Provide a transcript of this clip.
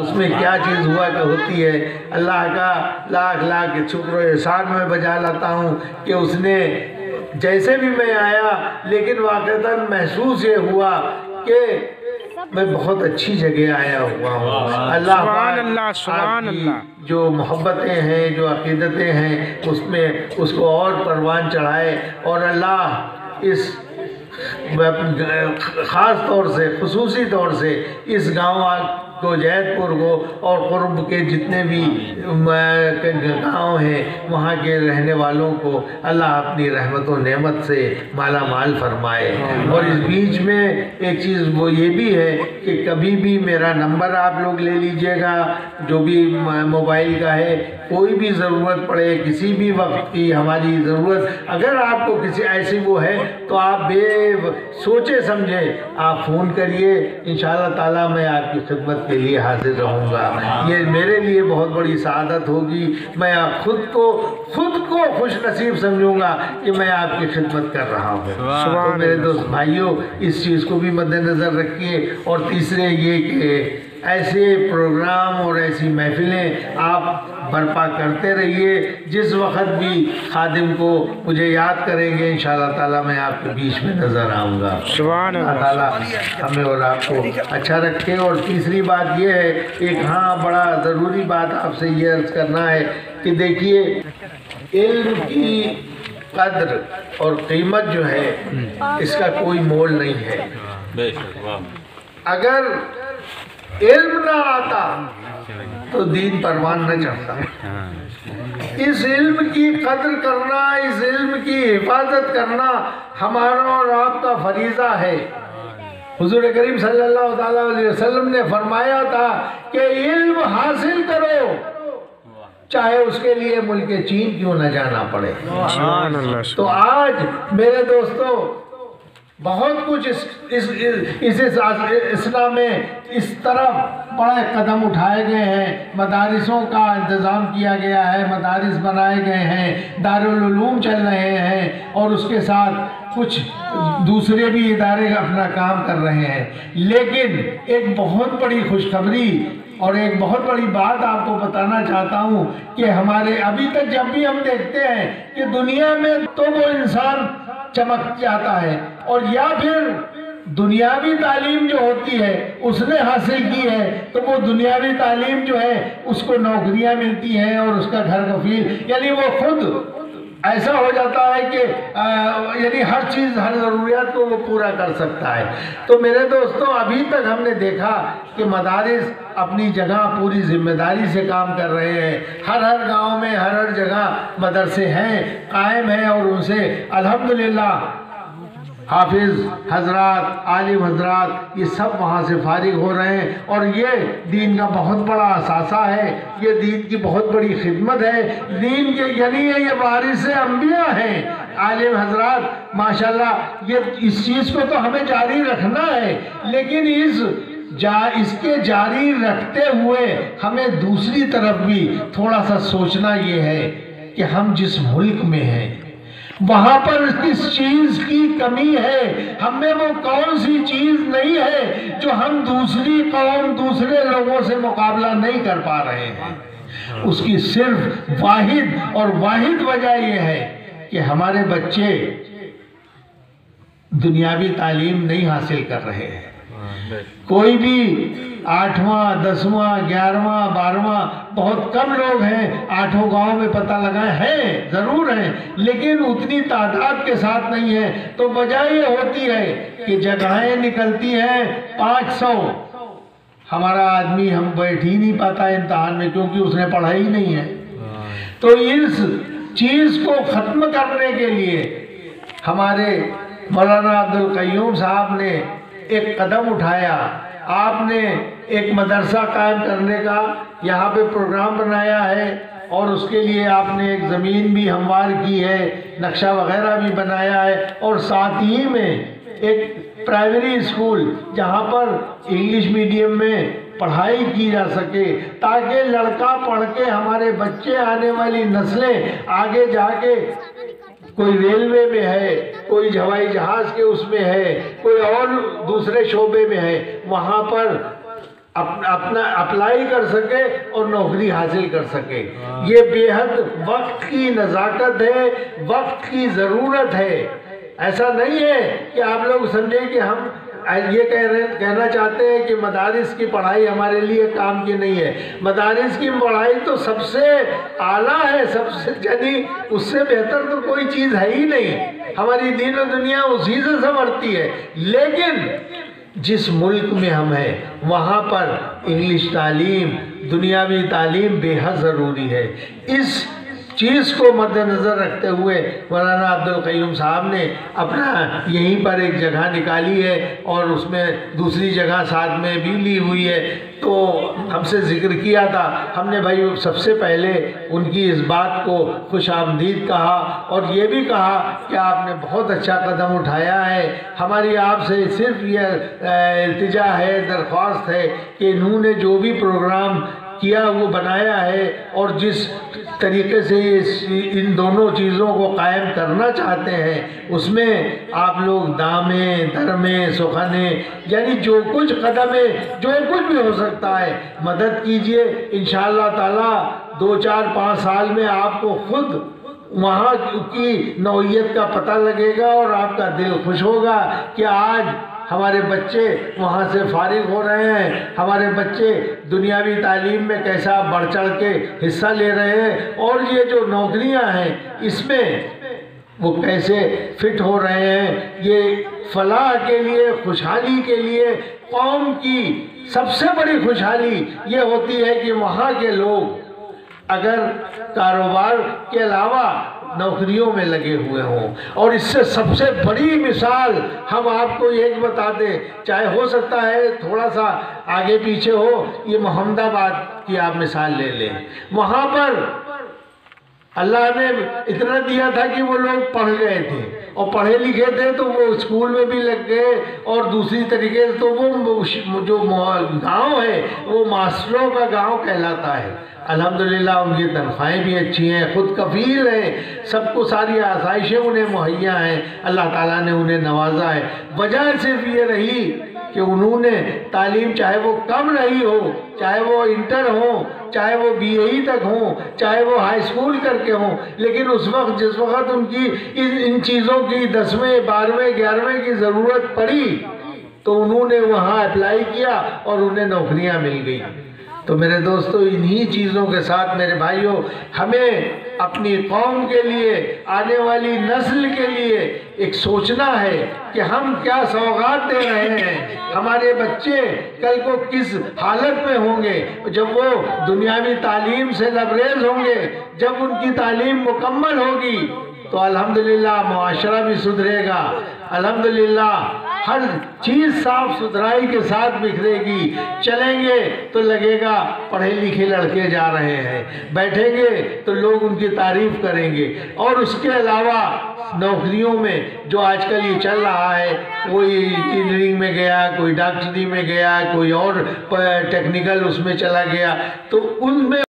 اس میں کیا چیز ہوا کہ ہوتی ہے۔ اللہ کا لاکھ لاکھ شکر و احسان میں بجا لاتا ہوں کہ اس نے جیسے بھی میں آیا، لیکن واقعتاً محسوس یہ ہوا کہ میں بہت اچھی جگہ آیا ہوا ہوں۔ اللہ سبحان اللہ، جو محبتیں ہیں، جو عقیدتیں ہیں، اس میں اس کو اور پروان چڑھائے، اور اللہ اس خاص طور سے، خصوصی طور سے اس گاؤں کو، جیت پور کو اور قرب کے جتنے بھی گاؤں ہیں وہاں کے رہنے والوں کو اللہ اپنی رحمت و نعمت سے مالا مال فرمائے۔ اور اس بیچ میں ایک چیز وہ یہ بھی ہے کہ کبھی بھی میرا نمبر آپ لوگ لے لیجئے گا، جو بھی موبائل کا ہے، کوئی بھی ضرورت پڑے، کسی بھی وقت کی ہماری ضرورت، اگر آپ کو کسی ایسی وہ ہے تو آپ بے سوچے سمجھے آپ فون کریے، انشاءاللہ تعالیٰ میں آپ کی خدمت کے لیے حاضر رہوں گا۔ یہ میرے لیے بہت بڑی سعادت ہوگی، میں خود کو خوش نصیب سمجھوں گا کہ میں آپ کی خدمت کر رہا ہوں۔ تو میرے دوست بھائیوں، اس چیز کو بھی مد نظر رکھیے۔ اور تیسرے یہ کہ ایسے پروگرام اور ایسی محفلیں آپ برپا کرتے رہیے، جس وقت بھی خادم کو مجھے یاد کریں گے انشاءاللہ تعالیٰ میں آپ کے بیچ میں نظر آؤں گا۔ اللہ تعالیٰ ہمیں اور آپ کو اچھا رکھے۔ اور تیسری بات یہ ہے، ایک بڑا ضروری بات آپ سے یہ عرض کرنا ہے کہ دیکھیے، علم کی قدر اور قیمت جو ہے اس کا کوئی مول نہیں ہے۔ اگر علم نہ آتا تو دین پروان نہ چڑھتا۔ اس علم کی قدر کرنا، اس علم کی حفاظت کرنا ہمارا اور آپ کا فریضہ ہے۔ حضور کریم صلی اللہ علیہ وسلم نے فرمایا تھا کہ علم حاصل کرو، چاہے اس کے لیے ملک چین کیوں نہ جانا پڑے۔ تو آج میرے دوستو بہت کچھ اس اسلام میں اس طرف بڑے قدم اٹھائے گئے ہیں، مدارسوں کا انتظام کیا گیا ہے، مدارس بنائے گئے ہیں، دارالعلوم چل رہے ہیں، اور اس کے ساتھ کچھ دوسرے بھی ادارے اپنا کام کر رہے ہیں۔ لیکن ایک بہت بڑی خوشخبری اور ایک بہت بڑی بات آپ کو بتانا چاہتا ہوں کہ ہمارے ابھی تک جب بھی ہم دیکھتے ہیں کہ دنیا میں تو وہ انسان چمک جاتا ہے، اور یا پھر دنیاوی تعلیم جو ہوتی ہے اس نے حاصل کی ہے تو وہ دنیاوی تعلیم جو ہے اس کو نوکریاں ملتی ہیں اور اس کا گھر کفیل، یعنی وہ خود ایسا ہو جاتا ہے کہ یعنی ہر چیز، ہر ضروریات کو وہ پورا کر سکتا ہے۔ تو میرے دوستوں، ابھی تک ہم نے دیکھا کہ مدارس اپنی جگہ پوری ذمہ داری سے کام کر رہے ہیں، ہر گاؤں میں ہر جگہ مدرسے ہیں، قائم ہیں، اور ان سے الحمدللہ حافظ حضرات، عالم حضرات یہ سب وہاں سے فارغ ہو رہے ہیں، اور یہ دین کا بہت بڑا اثاثہ ہے، یہ دین کی بہت بڑی خدمت ہے۔ دین کے یعنی یہ وارث انبیاء ہیں عالم حضرات، ماشاءاللہ۔ یہ اس چیز کو تو ہمیں جاری رکھنا ہے، لیکن اس کے جاری رکھتے ہوئے ہمیں دوسری طرف بھی تھوڑا سا سوچنا یہ ہے کہ ہم جس ملک میں ہیں وہاں پر کس چیز کی کمی ہے، ہم میں وہ کون سی چیز نہیں ہے جو ہم دوسری قوم، دوسرے لوگوں سے مقابلہ نہیں کر پا رہے ہیں۔ اس کی صرف واحد وجہ یہ ہے کہ ہمارے بچے دنیاوی تعلیم نہیں حاصل کر رہے ہیں۔ کوئی بھی 8واں 10واں 11واں 12واں، بہت کم لوگ ہیں 8 گاؤں میں پتہ لگائے ہیں، ضرور ہیں، لیکن اتنی تعداد کے ساتھ نہیں ہے۔ تو وجہ یہ ہوتی ہے کہ جگہیں نکلتی ہیں 500، ہمارا آدمی ہم بیٹھ ہی نہیں پاتا امتحان میں کیونکہ اس نے پڑھا ہی نہیں ہے۔ تو اس چیز کو ختم کرنے کے لیے ہمارے مولانا عبدالقیوم صاحب نے ایک قدم اٹھایا، آپ نے ایک مدرسہ قائم کرنے کا یہاں پہ پروگرام بنایا ہے، اور اس کے لیے آپ نے ایک زمین بھی ہموار کی ہے، نقشہ وغیرہ بھی بنایا ہے، اور ساتھ ہی میں ایک پرائمری اسکول جہاں پر انگلش میڈیم میں پڑھائی کی جا سکے، تاکہ لڑکا پڑھ کے ہمارے بچے، آنے والی نسلیں آگے جا کے کوئی ریلوے میں ہے، کوئی ہوائی جہاز کے اس میں ہے، کوئی اور دوسرے شعبے میں ہے، وہاں پر اپنا اپلائی کر سکے اور نوکری حاصل کر سکے۔ یہ بے حد وقت کی نزاکت ہے، وقت کی ضرورت ہے۔ ایسا نہیں ہے کہ آپ لوگ سمجھیں کہ ہم یہ کہنا چاہتے ہیں کہ مدارس کی پڑھائی ہمارے لیے کام کی نہیں ہے۔ مدارس کی پڑھائی تو سب سے اعلیٰ ہے، سب سے یعنی اس سے بہتر تو کوئی چیز ہے ہی نہیں۔ ہماری دین و دنیا اسی سے سنورتی ہے۔ لیکن جس ملک میں ہم ہیں وہاں پر انگلش تعلیم، دنیاوی تعلیم بے حد ضروری ہے۔ اس چیز کو مد نظر رکھتے ہوئے مولانا عبدالقیوم صاحب نے اپنا یہیں پر ایک جگہ نکالی ہے اور اس میں دوسری جگہ ساتھ میں بھی لی ہوئی ہے۔ تو ہم سے ذکر کیا تھا، ہم نے بھائی سب سے پہلے ان کی اس بات کو خوش آمدید کہا اور یہ بھی کہا کہ آپ نے بہت اچھا قدم اٹھایا ہے۔ ہماری آپ سے صرف یہ التجا ہے، درخواست ہے کہ انہوں نے جو بھی پروگرام کیا وہ بنایا ہے اور جس طریقے سے ان دونوں چیزوں کو قائم کرنا چاہتے ہیں اس میں آپ لوگ دامیں درمیں سخنیں یعنی جو کچھ قدم ہے، جو کچھ بھی ہو سکتا ہے مدد کیجئے۔ انشاءاللہ تعالی 2-4-5 سال میں آپ کو خود وہاں کی نوعیت کا پتہ لگے گا اور آپ کا دل خوش ہوگا کہ آج ہمارے بچے وہاں سے فارغ ہو رہے ہیں، ہمارے بچے دنیاوی تعلیم میں کیسا بڑھ چڑھ کے حصہ لے رہے ہیں اور یہ جو نوکریاں ہیں اس میں وہ کیسے فٹ ہو رہے ہیں۔ یہ فلاح کے لیے، خوشحالی کے لیے، قوم کی سب سے بڑی خوشحالی یہ ہوتی ہے کہ وہاں کے لوگ اگر کاروبار کے علاوہ نوکریوں میں لگے ہوئے ہوں۔ اور اس سے سب سے بڑی مثال ہم آپ کو ایک بتا دیں، چاہے ہو سکتا ہے تھوڑا سا آگے پیچھے ہو، یہ محمد آباد کی آپ مثال لے لیں۔ وہاں پر اللہ نے اتنا دیا تھا کہ وہ لوگ پڑھ گئے تھے اور پڑھے لکھے تھے تو وہ اسکول میں بھی لگ گئے اور دوسری طریقے سے تو وہ جو گاؤں ہے وہ ماسٹروں کا گاؤں کہلاتا ہے۔ الحمدللہ ان کی تنخواہیں بھی اچھی ہیں، خود کفیل ہیں، سب کو ساری آسائشیں انہیں مہیا ہیں، اللہ تعالیٰ نے انہیں نوازا ہے۔ وجہ صرف یہ رہی کہ انہوں نے تعلیم چاہے وہ کم رہی ہو، چاہے وہ انٹر ہوں، چاہے وہ بی اے تک ہوں، چاہے وہ ہائی اسکول کر کے ہوں، لیکن اس وقت جس وقت ان کی ان چیزوں کی 10ویں 12ویں 11ویں کی ضرورت پڑی تو انہوں نے وہاں اپلائی کیا اور انہیں نوکریاں مل گئی۔ تو میرے دوستو انہی چیزوں کے ساتھ میرے بھائیوں ہمیں اپنی قوم کے لیے، آنے والی نسل کے لیے ایک سوچنا ہے کہ ہم کیا سوغات دے رہے ہیں۔ ہمارے بچے کل کو کس حالت میں ہوں گے جب وہ دنیاوی تعلیم سے لبریز ہوں گے، جب ان کی تعلیم مکمل ہوگی تو الحمدللہ معاشرہ بھی سدھرے گا، الحمدللہ ہر چیز صاف ستھرائی کے ساتھ بکھرے گی۔ چلیں گے تو لگے گا پڑھے لکھے لڑکے جا رہے ہیں، بیٹھیں گے تو لوگ ان کی تعریف کریں گے۔ اور اس کے علاوہ نوکریوں میں جو آج کل یہ چل رہا ہے، کوئی انجینئرنگ میں گیا، کوئی ڈاکٹری میں گیا، کوئی اور ٹیکنیکل اس میں چلا گیا، تو ان میں